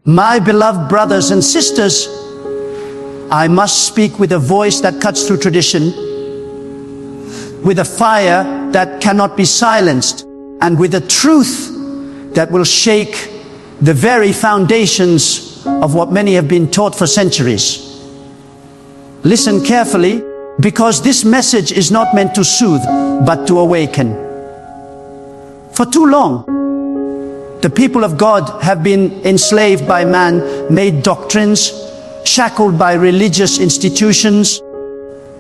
My beloved brothers and sisters, I must speak with a voice that cuts through tradition, with a fire that cannot be silenced, and with a truth that will shake the very foundations of what many have been taught for centuries. Listen carefully, because this message is not meant to soothe, but to awaken. For too long, the people of God have been enslaved by man-made doctrines, shackled by religious institutions,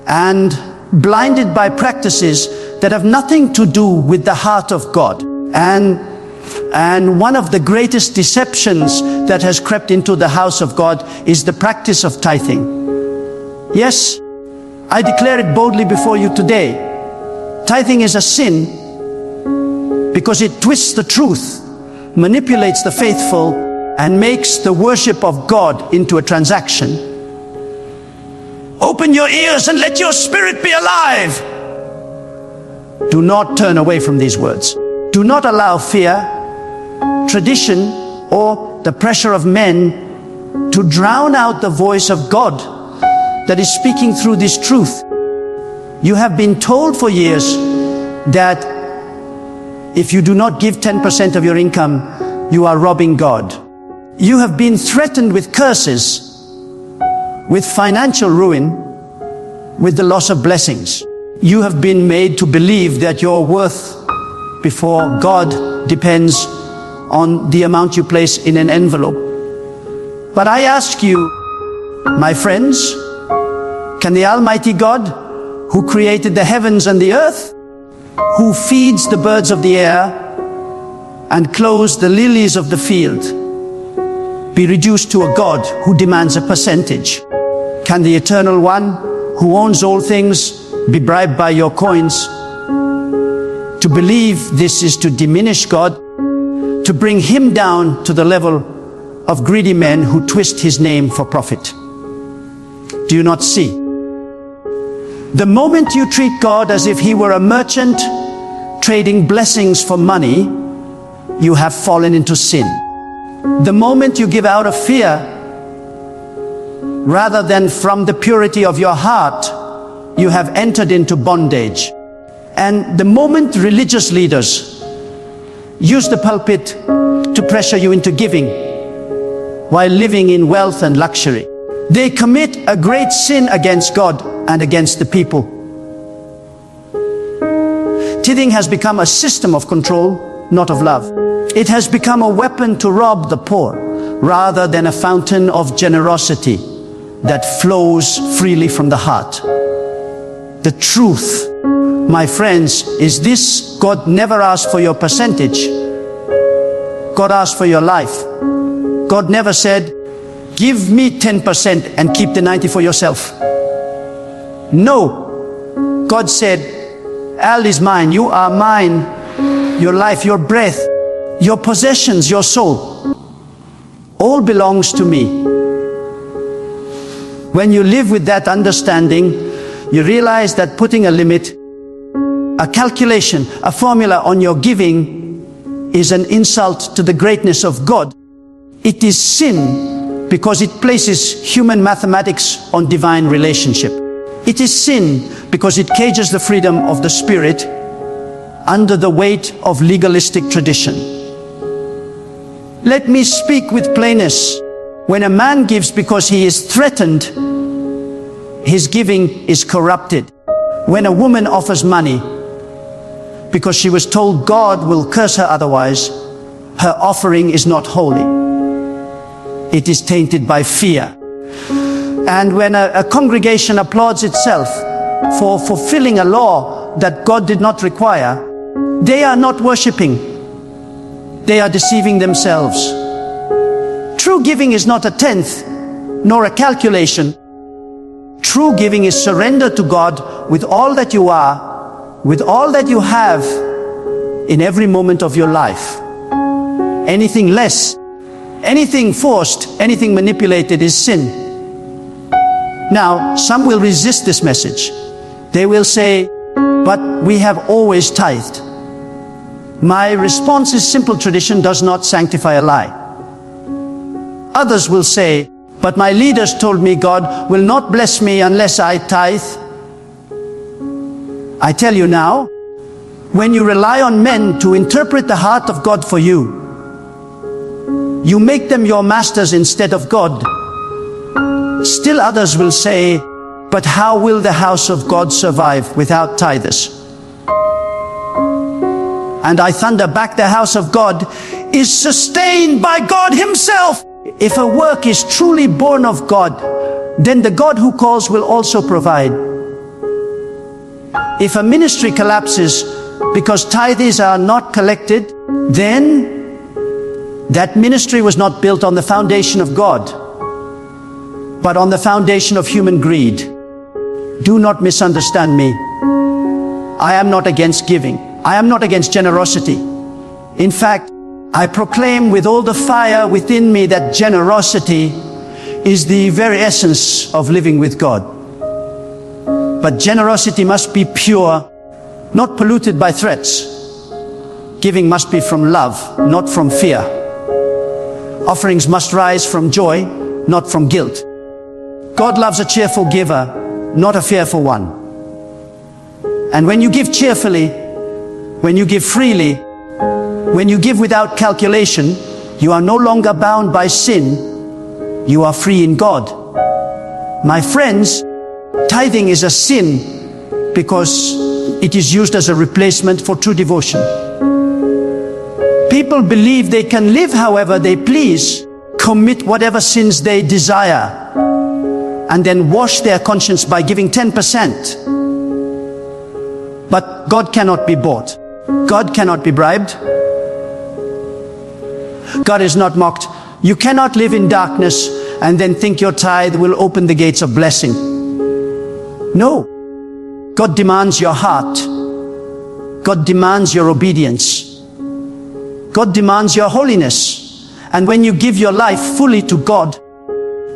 and blinded by practices that have nothing to do with the heart of God. And one of the greatest deceptions that has crept into the house of God is the practice of tithing. Yes, I declare it boldly before you today. Tithing is a sin because it twists the truth, manipulates the faithful, and makes the worship of God into a transaction. Open your ears and let your spirit be alive. Do not turn away from these words. Do not allow fear, tradition, or the pressure of men to drown out the voice of God that is speaking through this truth. You have been told for years that if you do not give 10% of your income, you are robbing God. You have been threatened with curses, with financial ruin, with the loss of blessings. You have been made to believe that your worth before God depends on the amount you place in an envelope. But I ask you, my friends, can the Almighty God, who created the heavens and the earth, who feeds the birds of the air and clothes the lilies of the field, be reduced to a God who demands a percentage? Can the Eternal One, who owns all things, be bribed by your coins? To believe this is to diminish God, to bring Him down to the level of greedy men who twist His name for profit. Do you not see? The moment you treat God as if He were a merchant trading blessings for money, you have fallen into sin. The moment you give out of fear rather than from the purity of your heart, you have entered into bondage. And the moment religious leaders use the pulpit to pressure you into giving while living in wealth and luxury, they commit a great sin against God and against the people. Tithing has become a system of control, not of love. It has become a weapon to rob the poor rather than a fountain of generosity that flows freely from the heart. The truth, my friends, is this: God never asked for your percentage. God asked for your life. God never said, give me 10% and keep the 90 for yourself. No. God said, Al is mine, you are mine, your life, your breath, your possessions, your soul, all belongs to me. When you live with that understanding, you realize that putting a limit, a calculation, a formula on your giving is an insult to the greatness of God. It is sin because it places human mathematics on divine relationship. It is sin because it cages the freedom of the spirit under the weight of legalistic tradition. Let me speak with plainness. When a man gives because he is threatened, his giving is corrupted. When a woman offers money because she was told God will curse her otherwise, her offering is not holy. It is tainted by fear. And when a congregation applauds itself for fulfilling a law that God did not require, they are not worshiping. They are deceiving themselves. True giving is not a tenth, nor a calculation. True giving is surrender to God with all that you are, with all that you have, in every moment of your life. Anything less, anything forced, anything manipulated is sin. Now, some will resist this message. They will say, but we have always tithed. My response is simple: tradition does not sanctify a lie. Others will say, but my leaders told me God will not bless me unless I tithe. I tell you now, when you rely on men to interpret the heart of God for you, you make them your masters instead of God. Still others will say, but how will the house of God survive without tithers? And I thunder back, the house of God is sustained by God Himself. If a work is truly born of God, then the God who calls will also provide. If a ministry collapses because tithes are not collected, then that ministry was not built on the foundation of God, but on the foundation of human greed. Do not misunderstand me. I am not against giving. I am not against generosity. In fact, I proclaim with all the fire within me that generosity is the very essence of living with God. But generosity must be pure, not polluted by threats. Giving must be from love, not from fear. Offerings must rise from joy, not from guilt. God loves a cheerful giver, not a fearful one. And when you give cheerfully, when you give freely, when you give without calculation, you are no longer bound by sin. You are free in God. My friends, tithing is a sin because it is used as a replacement for true devotion. People believe they can live however they please, commit whatever sins they desire, and then wash their conscience by giving 10%. But God cannot be bought. God cannot be bribed. God is not mocked. You cannot live in darkness and then think your tithe will open the gates of blessing. No. God demands your heart. God demands your obedience. God demands your holiness. And when you give your life fully to God,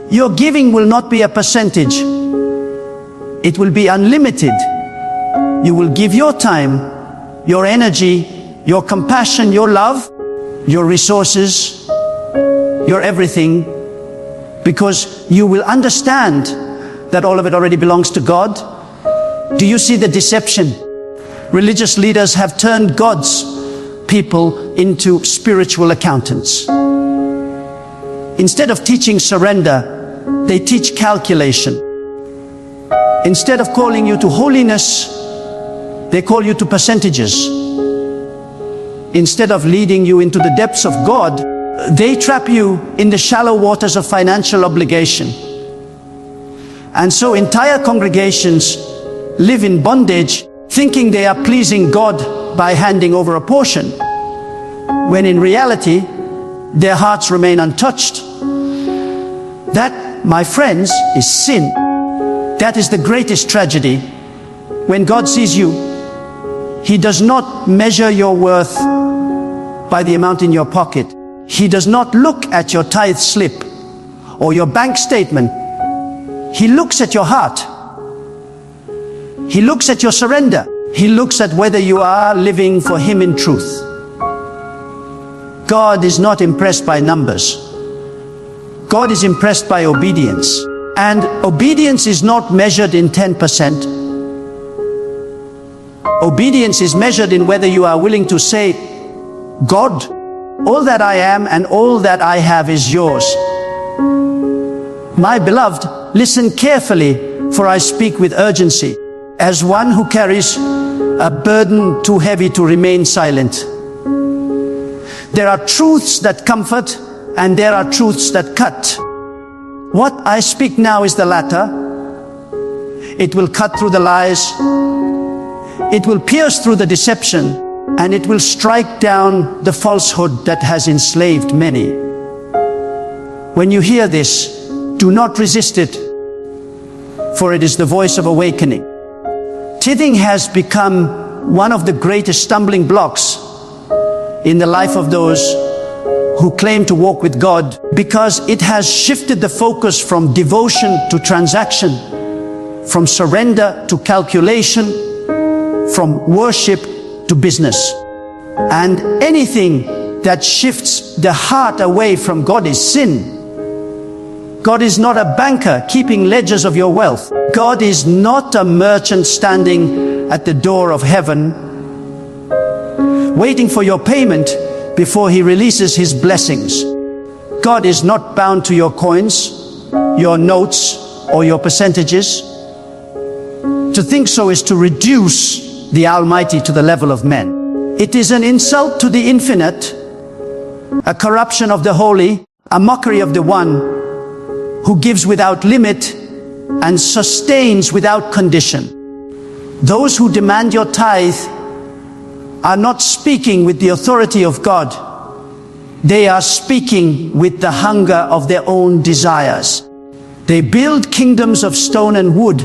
your giving will not be a percentage. It will be unlimited. You will give your time, your energy, your compassion, your love, your resources, your everything, because you will understand that all of it already belongs to God. Do you see the deception? Religious leaders have turned God's people into spiritual accountants. Instead of teaching surrender, they teach calculation. Instead of calling you to holiness, they call you to percentages. Instead of leading you into the depths of God, they trap you in the shallow waters of financial obligation. And so entire congregations live in bondage, thinking they are pleasing God by handing over a portion, when in reality, their hearts remain untouched. That, my friends, is sin. That is the greatest tragedy. When God sees you, He does not measure your worth by the amount in your pocket. He does not look at your tithe slip or your bank statement. He looks at your heart. He looks at your surrender. He looks at whether you are living for Him in truth. God is not impressed by numbers. God is impressed by obedience. And obedience is not measured in 10%. Obedience is measured in whether you are willing to say, God, all that I am and all that I have is yours. My beloved, listen carefully, for I speak with urgency, as one who carries a burden too heavy to remain silent. There are truths that comfort, and there are truths that cut. What I speak now is the latter. It will cut through the lies. It will pierce through the deception, and it will strike down the falsehood that has enslaved many. When you hear this, do not resist it, for it is the voice of awakening. Tithing has become one of the greatest stumbling blocks in the life of those who claim to walk with God, because it has shifted the focus from devotion to transaction, from surrender to calculation, from worship to business. And anything that shifts the heart away from God is sin. God is not a banker keeping ledgers of your wealth. God is not a merchant standing at the door of heaven, waiting for your payment before he releases his blessings. God is not bound to your coins, your notes, or your percentages. To think so is to reduce the Almighty to the level of men. It is an insult to the infinite, a corruption of the holy, a mockery of the one who gives without limit and sustains without condition. Those who demand your tithe are not speaking with the authority of God. They are speaking with the hunger of their own desires. They build kingdoms of stone and wood,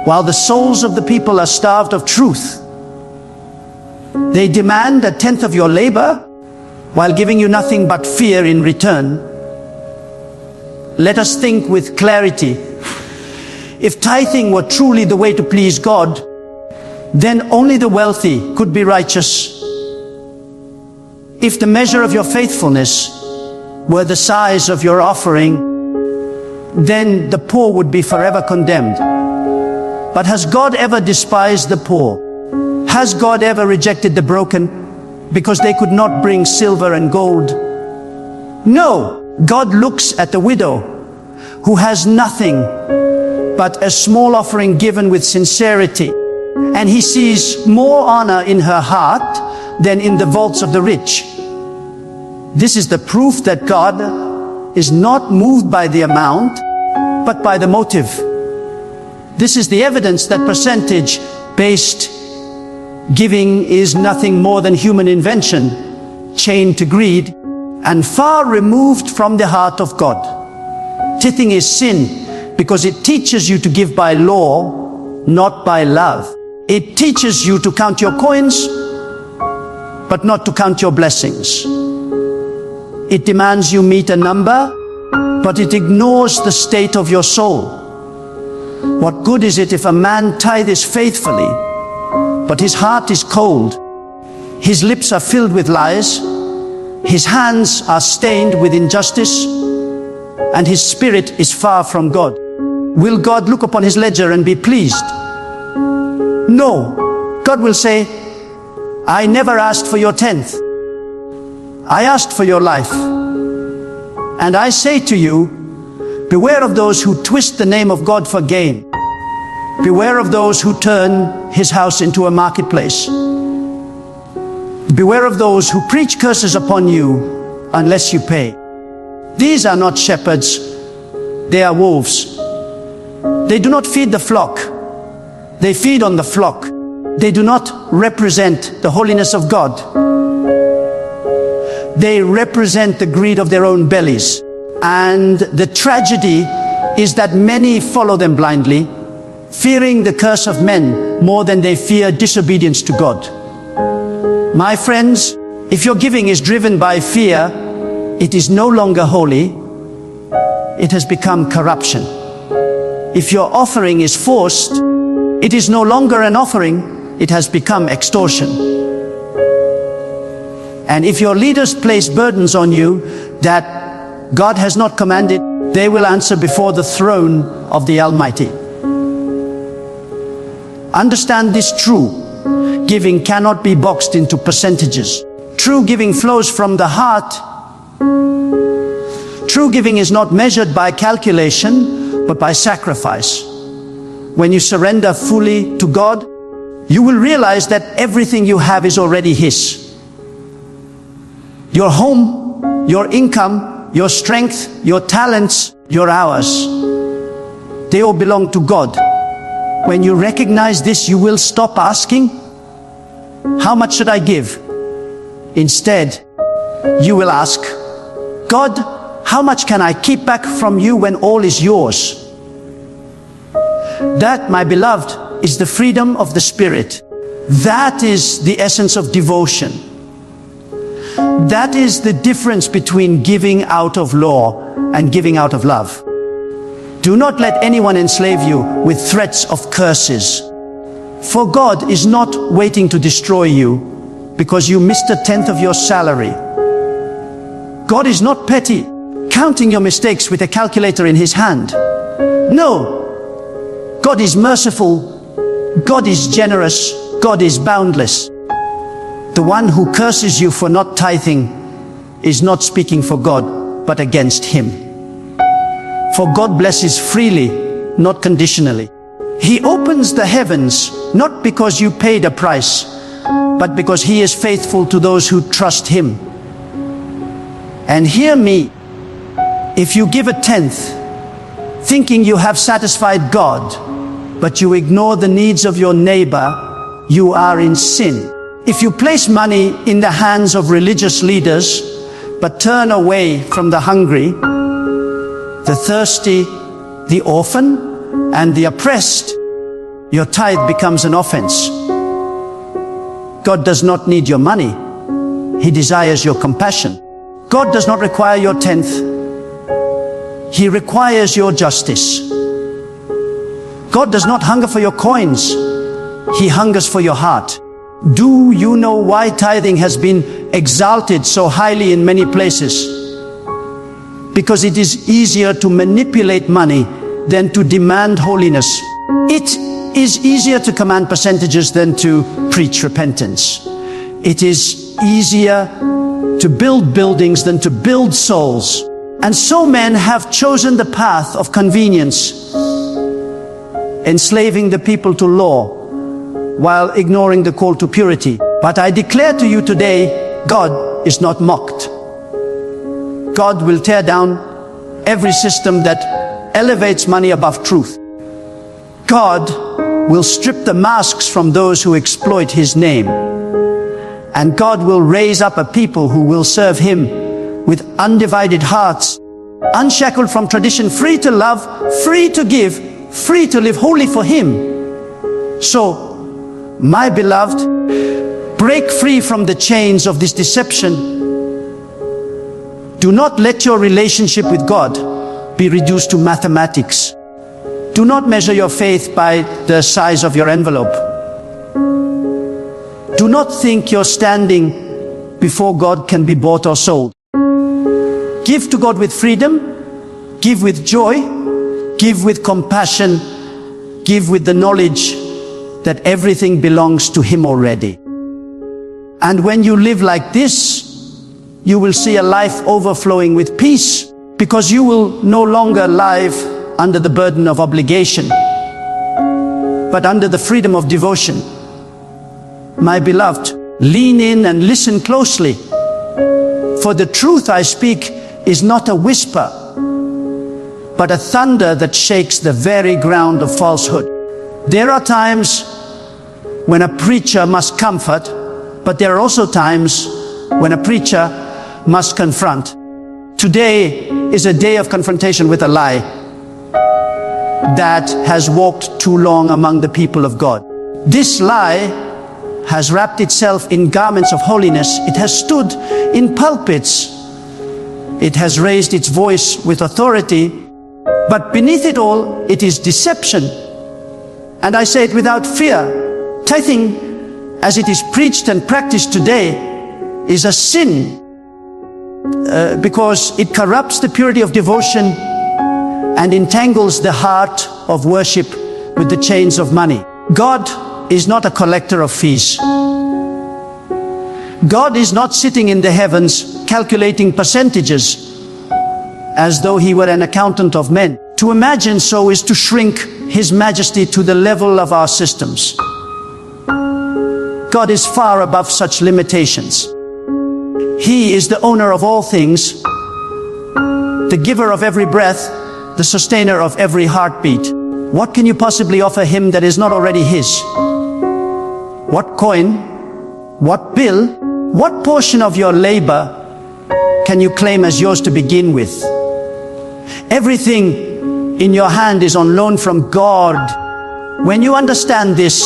while the souls of the people are starved of truth. They demand 1/10 of your labor, while giving you nothing but fear in return. Let us think with clarity. If tithing were truly the way to please God, then only the wealthy could be righteous. If the measure of your faithfulness were the size of your offering, then the poor would be forever condemned. But has God ever despised the poor? Has God ever rejected the broken because they could not bring silver and gold? No. God looks at the widow who has nothing but a small offering given with sincerity, and he sees more honor in her heart than in the vaults of the rich. This is the proof that God is not moved by the amount, but by the motive. This is the evidence that percentage-based giving is nothing more than human invention, chained to greed, and far removed from the heart of God. Tithing is sin because it teaches you to give by law, not by love. It teaches you to count your coins, but not to count your blessings. It demands you meet a number, but it ignores the state of your soul. What good is it if a man tithes faithfully, but his heart is cold, his lips are filled with lies, his hands are stained with injustice, and his spirit is far from God? Will God look upon his ledger and be pleased? No. God will say, I never asked for your 10th. I asked for your life. And I say to you, beware of those who twist the name of God for gain. Beware of those who turn his house into a marketplace. Beware of those who preach curses upon you unless you pay. These are not shepherds, they are wolves. They do not feed the flock, they feed on the flock. They do not represent the holiness of God. They represent the greed of their own bellies. And the tragedy is that many follow them blindly, fearing the curse of men more than they fear disobedience to God. My friends, if your giving is driven by fear, it is no longer holy. It has become corruption. If your offering is forced, it is no longer an offering. It has become extortion. And if your leaders place burdens on you that God has not commanded, they will answer before the throne of the Almighty. Understand this true. Giving cannot be boxed into percentages. True giving flows from the heart. True giving is not measured by calculation, but by sacrifice. When you surrender fully to God, you will realize that everything you have is already His. Your home, your income, your strength, your talents, your hours, they all belong to God. When you recognize this, you will stop asking, how much should I give? Instead, you will ask, God, how much can I keep back from you when all is yours? That, my beloved, is the freedom of the Spirit. That is the essence of devotion. That is the difference between giving out of law and giving out of love. Do not let anyone enslave you with threats of curses. For God is not waiting to destroy you because you missed 1/10 of your salary. God is not petty, counting your mistakes with a calculator in his hand. No. God is merciful. God is generous. God is boundless. The one who curses you for not tithing is not speaking for God, but against him. For God blesses freely, not conditionally. He opens the heavens, not because you paid a price, but because he is faithful to those who trust him. And hear me, if you give a tenth, thinking you have satisfied God, but you ignore the needs of your neighbor, you are in sin. If you place money in the hands of religious leaders, but turn away from the hungry, the thirsty, the orphan, and the oppressed, your tithe becomes an offense. God does not need your money. He desires your compassion. God does not require your tenth. He requires your justice. God does not hunger for your coins. He hungers for your heart. Do you know why tithing has been exalted so highly in many places? Because it is easier to manipulate money than to demand holiness. It is easier to command percentages than to preach repentance. It is easier to build buildings than to build souls. And so men have chosen the path of convenience, enslaving the people to law while ignoring the call to purity. But I declare to you today, God is not mocked. God will tear down every system that elevates money above truth. God will strip the masks from those who exploit his name. And God will raise up a people who will serve him with undivided hearts, unshackled from tradition, free to love, free to give, free to live wholly for him. So, my beloved, break free from the chains of this deception. Do not let your relationship with God be reduced to mathematics. Do not measure your faith by the size of your envelope. Do not think your standing before God can be bought or sold. Give to God with freedom, give with joy, give with compassion, give with the knowledge that everything belongs to him already. And when you live like this, you will see a life overflowing with peace, because you will no longer live under the burden of obligation, but under the freedom of devotion. My beloved, lean in and listen closely, for the truth I speak is not a whisper, but a thunder that shakes the very ground of falsehood. There are times when a preacher must comfort, but there are also times when a preacher must confront. Today is a day of confrontation with a lie that has walked too long among the people of God. This lie has wrapped itself in garments of holiness. It has stood in pulpits. It has raised its voice with authority, but beneath it all, it is deception. And I say it without fear. Tithing, as it is preached and practiced today, is a sin because it corrupts the purity of devotion and entangles the heart of worship with the chains of money. God is not a collector of fees. God is not sitting in the heavens calculating percentages as though he were an accountant of men. To imagine so is to shrink his majesty to the level of our systems. God is far above such limitations. He is the owner of all things, the giver of every breath, the sustainer of every heartbeat. What can you possibly offer him that is not already his? What coin, what bill, what portion of your labor can you claim as yours to begin with? Everything in your hand is on loan from God. When you understand this,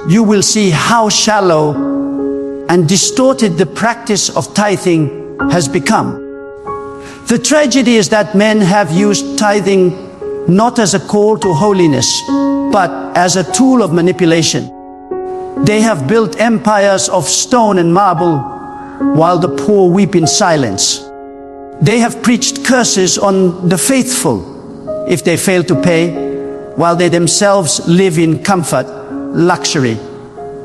you will see how shallow and distorted the practice of tithing has become. The tragedy is that men have used tithing not as a call to holiness, but as a tool of manipulation. They have built empires of stone and marble while the poor weep in silence. They have preached curses on the faithful if they fail to pay, while they themselves live in comfort, luxury,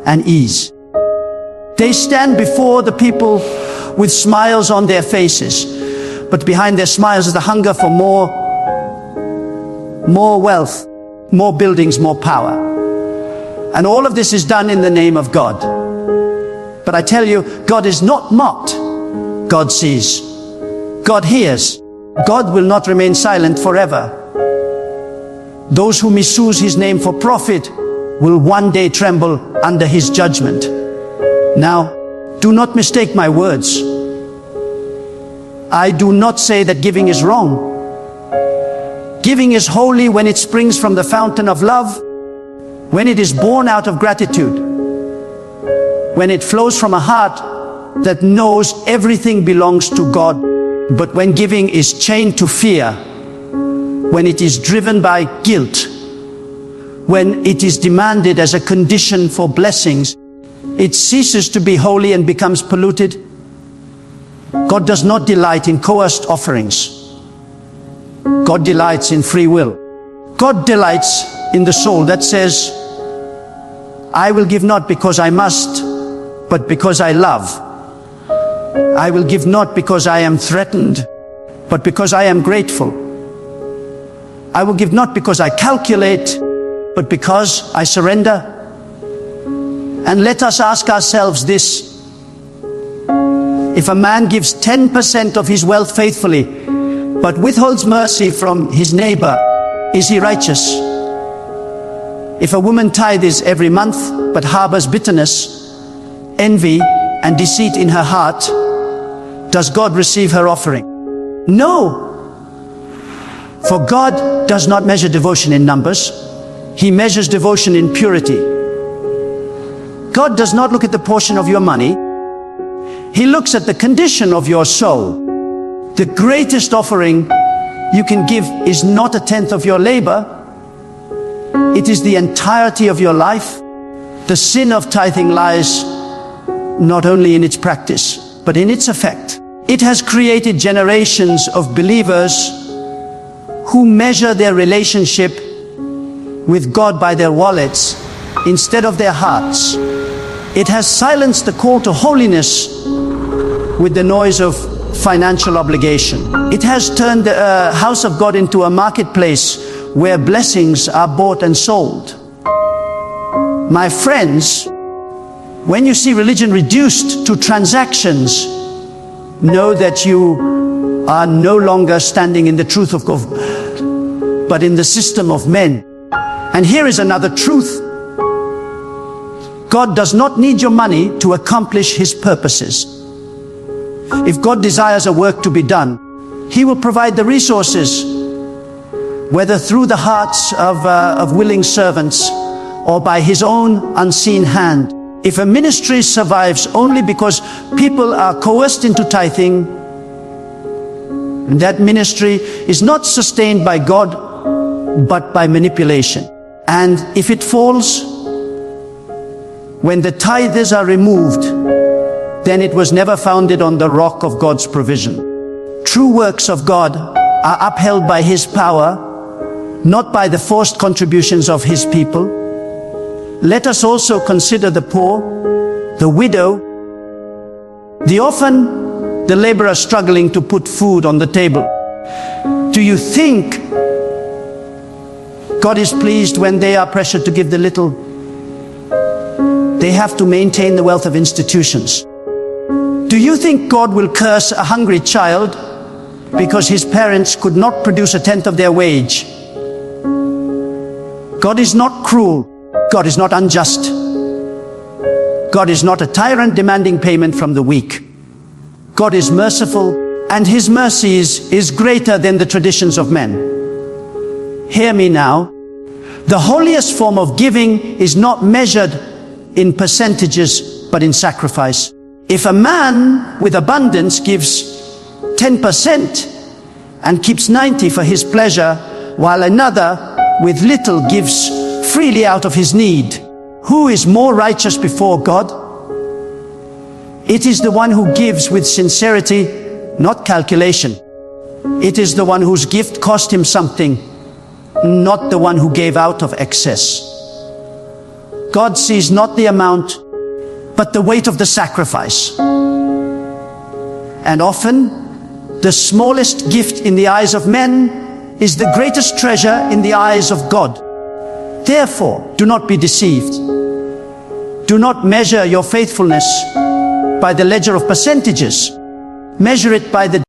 and ease. They stand before the people with smiles on their faces, but behind their smiles is the hunger for more wealth, more buildings, more power. And all of this is done in the name of God. But I tell you, God is not mocked. God sees. God hears. God will not remain silent forever. Those who misuse his name for profit will one day tremble under his judgment. Now, do not mistake my words. I do not say that giving is wrong. Giving is holy when it springs from the fountain of love, when it is born out of gratitude, when it flows from a heart that knows everything belongs to God. But when giving is chained to fear, when it is driven by guilt, when it is demanded as a condition for blessings, it ceases to be holy and becomes polluted. God does not delight in coerced offerings. God delights in free will. God delights in the soul that says, I will give not because I must, but because I love. I will give not because I am threatened, but because I am grateful. I will give not because I calculate, but because I surrender. And let us ask ourselves this: if a man gives 10% of his wealth faithfully, but withholds mercy from his neighbor, is he righteous? If a woman tithes every month, but harbors bitterness, envy, and deceit in her heart, does God receive her offering? No! For God does not measure devotion in numbers. He measures devotion in purity. God does not look at the portion of your money. He looks at the condition of your soul. The greatest offering you can give is not a tenth of your labor. It is the entirety of your life. The sin of tithing lies not only in its practice, but in its effect. It has created generations of believers who measure their relationship with God by their wallets instead of their hearts. It has silenced the call to holiness with the noise of financial obligation. It has turned the house of God into a marketplace where blessings are bought and sold. My friends, when you see religion reduced to transactions, know that you are no longer standing in the truth of God, but in the system of men. And here is another truth. God does not need your money to accomplish his purposes. If God desires a work to be done, he will provide the resources, whether through the hearts of willing servants or by his own unseen hand. If a ministry survives only because people are coerced into tithing, that ministry is not sustained by God, but by manipulation. And if it falls, when the tithes are removed, then it was never founded on the rock of God's provision. True works of God are upheld by his power, not by the forced contributions of his people. Let us also consider the poor, the widow, the orphan, the laborer struggling to put food on the table. Do you think God is pleased when they are pressured to give the little? They have to maintain the wealth of institutions. Do you think God will curse a hungry child because his parents could not produce a tenth of their wage? God is not cruel. God is not unjust. God is not a tyrant demanding payment from the weak. God is merciful, and his mercy is greater than the traditions of men. Hear me now. The holiest form of giving is not measured in percentages, but in sacrifice. If a man with abundance gives 10% and keeps 90% for his pleasure, while another with little gives freely out of his need, who is more righteous before God? It is the one who gives with sincerity, not calculation. It is the one whose gift cost him something, not the one who gave out of excess. God sees not the amount, but the weight of the sacrifice. And often, the smallest gift in the eyes of men is the greatest treasure in the eyes of God. Therefore, do not be deceived. Do not measure your faithfulness by the ledger of percentages. Measure it by the